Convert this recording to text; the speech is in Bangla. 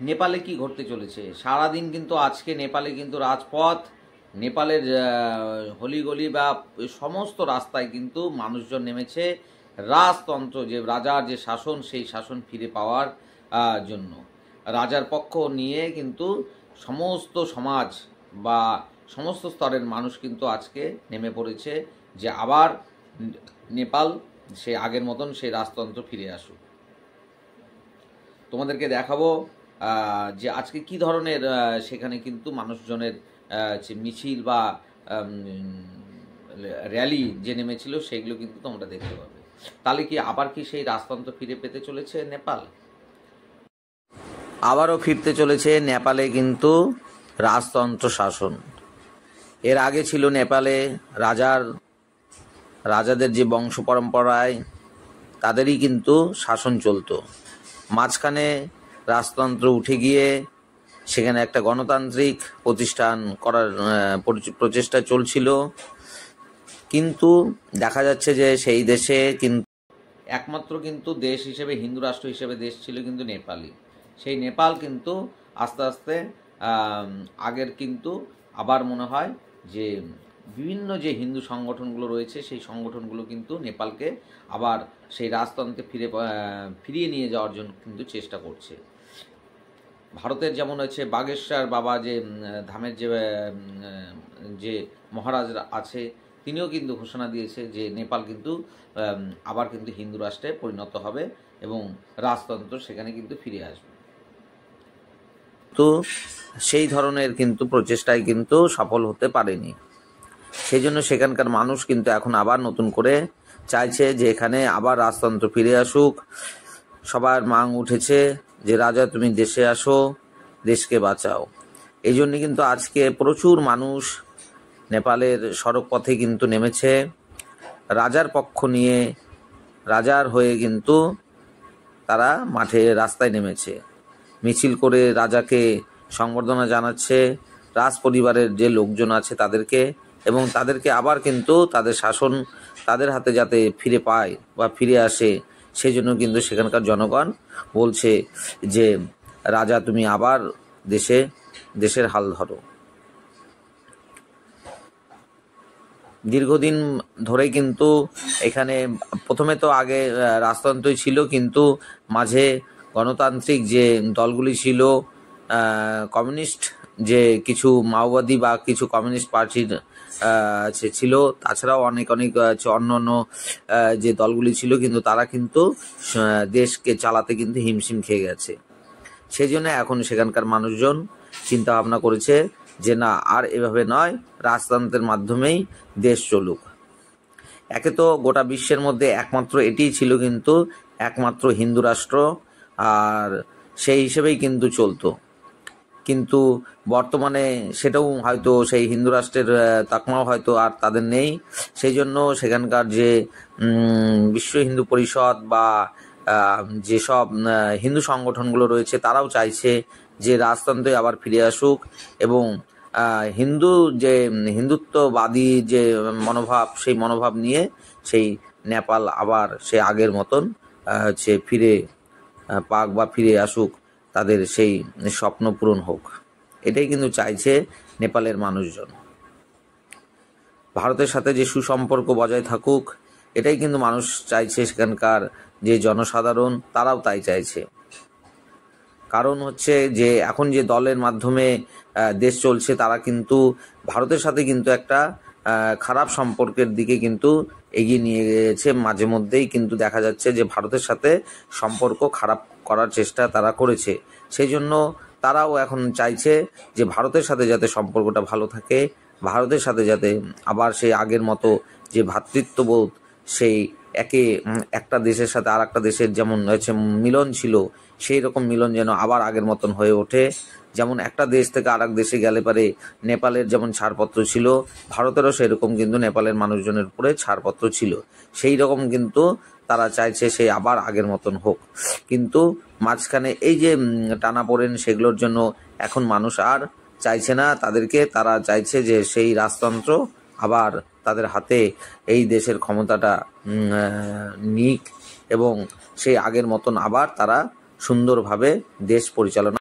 নেপালে কি ঘটতে চলেছে সারাদিন কিন্তু আজকে নেপালে কিন্তু রাজপথ, নেপালের হলিগলি বা সমস্ত রাস্তায় কিন্তু মানুষজন নেমেছে রাজতন্ত্র, যে রাজার যে শাসন সেই শাসন ফিরে পাওয়ার জন্য। রাজার পক্ষ নিয়ে কিন্তু সমস্ত সমাজ বা সমস্ত স্তরের মানুষ কিন্তু আজকে নেমে পড়েছে যে আবার নেপাল সে আগের মতন সেই রাজতন্ত্র ফিরে আসুক। তোমাদেরকে দেখাবো যে আজকে কি ধরনের সেখানে কিন্তু মানুষজনের মিছিল বা র্যালি যে নেমেছিল সেগুলো কিন্তু তোমরা দেখতে পাবে। তাহলে কি আবার কি সেই রাজতন্ত্র ফিরে পেতে চলেছে নেপাল? আবারও ফিরতে চলেছে নেপালে কিন্তু রাজতন্ত্র শাসন। এর আগে ছিল নেপালে রাজাদের যে বংশ পরম্পরায় তাদেরই কিন্তু শাসন চলতো। মাঝখানে রাজতন্ত্র উঠে গিয়ে সেখানে একটা গণতান্ত্রিক প্রতিষ্ঠান করার প্রচেষ্টা চলছিল, কিন্তু দেখা যাচ্ছে যে সেই দেশে কিন্তু একমাত্র কিন্তু দেশ হিসেবে, হিন্দু রাষ্ট্র হিসেবে দেশ ছিল কিন্তু নেপালই। সেই নেপাল কিন্তু আস্তে আস্তে আগের কিন্তু আবার মনে হয় যে বিভিন্ন যে হিন্দু সংগঠনগুলো রয়েছে সেই সংগঠনগুলো কিন্তু নেপালকে আবার সেই রাজতন্ত্রে ফিরিয়ে নিয়ে যাওয়ার জন্য কিন্তু চেষ্টা করছে। ভারতের যেমন হচ্ছে বাগেশ্বর বাবা যে ধামের যে মহারাজ আছে তিনিও কিন্তু ঘোষণা দিয়েছে যে নেপাল কিন্তু আবার কিন্তু হিন্দু রাষ্ট্রে পরিণত হবে এবং রাজতন্ত্র সেখানে কিন্তু ফিরে আসবে। তো সেই ধরনের কিন্তু প্রচেষ্টায় কিন্তু সফল হতে পারেনি। সেই জন্য সেখানকার মানুষ কিন্তু এখন আবার নতুন করে চাইছে যে এখানে আবার রাজতন্ত্র ফিরে আসুক। সবার মাং উঠেছে যে রাজা তুমি দেশে আসো, দেশকে বাঁচাও। এই জন্য কিন্তু আজকে প্রচুর মানুষ নেপালের সড়ক পথে কিন্তু নেমেছে রাজার পক্ষ নিয়ে, রাজার হয়ে কিন্তু তারা মাঠে রাস্তায় নেমেছে, মিছিল করে রাজাকে সংবর্ধনা জানাচ্ছে, রাজ পরিবারের যে লোকজন আছে তাদেরকে, এবং তাদেরকে আবার কিন্তু তাদের শাসন তাদের হাতে যাতে ফিরে পায় বা ফিরে আসে সেই জন্য কিন্তু সেখানকার জনগণ বলছে যে রাজা তুমি আবার দেশের হাল ধরো। দীর্ঘদিন ধরে কিন্তু এখানে প্রথমে তো আগে রাজতন্ত্রই ছিল, কিন্তু মাঝে গণতান্ত্রিক যে দলগুলি ছিল, কমিউনিস্ট যে কিছু মাওবাদী বা কিছু কমিউনিস্ট পার্টির ছিল, তাছাড়াও অনেক অন্য যে দলগুলি ছিল, কিন্তু তারা কিন্তু দেশকে চালাতে কিন্তু হিমশিম খেয়ে গেছে। সেই জন্য এখন সেখানকার মানুষজন চিন্তা ভাবনা করেছে যে না, আর এভাবে নয়, রাজতন্ত্রের মাধ্যমেই দেশ চলুক। একে তো গোটা বিশ্বের মধ্যে একমাত্র এটিই ছিল কিন্তু একমাত্র হিন্দু রাষ্ট্র, আর সেই হিসেবেই কিন্তু চলতো। কিন্তু বর্তমানে সেটাও হয়তো সেই হিন্দু রাষ্ট্রের তকমাও হয়তো আর তাদের নেই। সেই জন্য সেখানকার যে বিশ্ব হিন্দু পরিষদ বা যেসব হিন্দু সংগঠনগুলো রয়েছে তারাও চাইছে যে রাজতন্ত্রে আবার ফিরে আসুক, এবং হিন্দুত্ববাদী যে মনোভাব সেই মনোভাব নিয়ে সেই নেপাল আবার সে আগের মতন ফিরে পাক বা ফিরে আসুক, তাদের সেই স্বপ্ন পূরণ হোক। এটাই কিন্তু চাইছে নেপালের মানুষজন। ভারতের সাথে যে সুসম্পর্ক বজায় থাকুক এটাই কিন্তু মানুষ চাইছে, সেখানকার যে জনসাধারণ তারাও তাই চাইছে। কারণ হচ্ছে যে এখন যে দলের মাধ্যমে দেশ চলছে তারা কিন্তু ভারতের সাথে কিন্তু একটা খারাপ সম্পর্কের দিকে কিন্তু এগিয়ে নিয়ে গেছে। মাঝে মধ্যেই কিন্তু দেখা যাচ্ছে যে ভারতের সাথে সম্পর্ক খারাপ করার চেষ্টা তারা করেছে। সেই জন্য তারাও এখন চাইছে যে ভারতের সাথে যাতে সম্পর্কটা ভালো থাকে, ভারতের সাথে যাতে আবার সেই আগের মতো যে ভ্রাতৃত্ববোধ, সেই একটা দেশের সাথে আর একটা দেশের যেমন হচ্ছে মিলন ছিল, সেই রকম মিলন যেন আবার আগের মতন হয়ে ওঠে। যেমন একটা দেশ থেকে আর এক দেশে গেলে পারে নেপালের যেমন ছাড়পত্র ছিল, ভারতেরও সেরকম কিন্তু নেপালের মানুষজনের উপরে ছাড়পত্র ছিল। সেই রকম কিন্তু তারা চাইছে সেই আবার আগের মতন হোক। কিন্তু মাঝখানে এই যে টানাপোড়েন সেগুলোর জন্য এখন মানুষ আর চাইছে না তাদেরকে, তারা চাইছে যে সেই রাজতন্ত্র আবার তাদের হাতে এই দেশের ক্ষমতাটা নিক এবং সেই আগের মতন আবার তারা সুন্দরভাবে দেশ পরিচালনা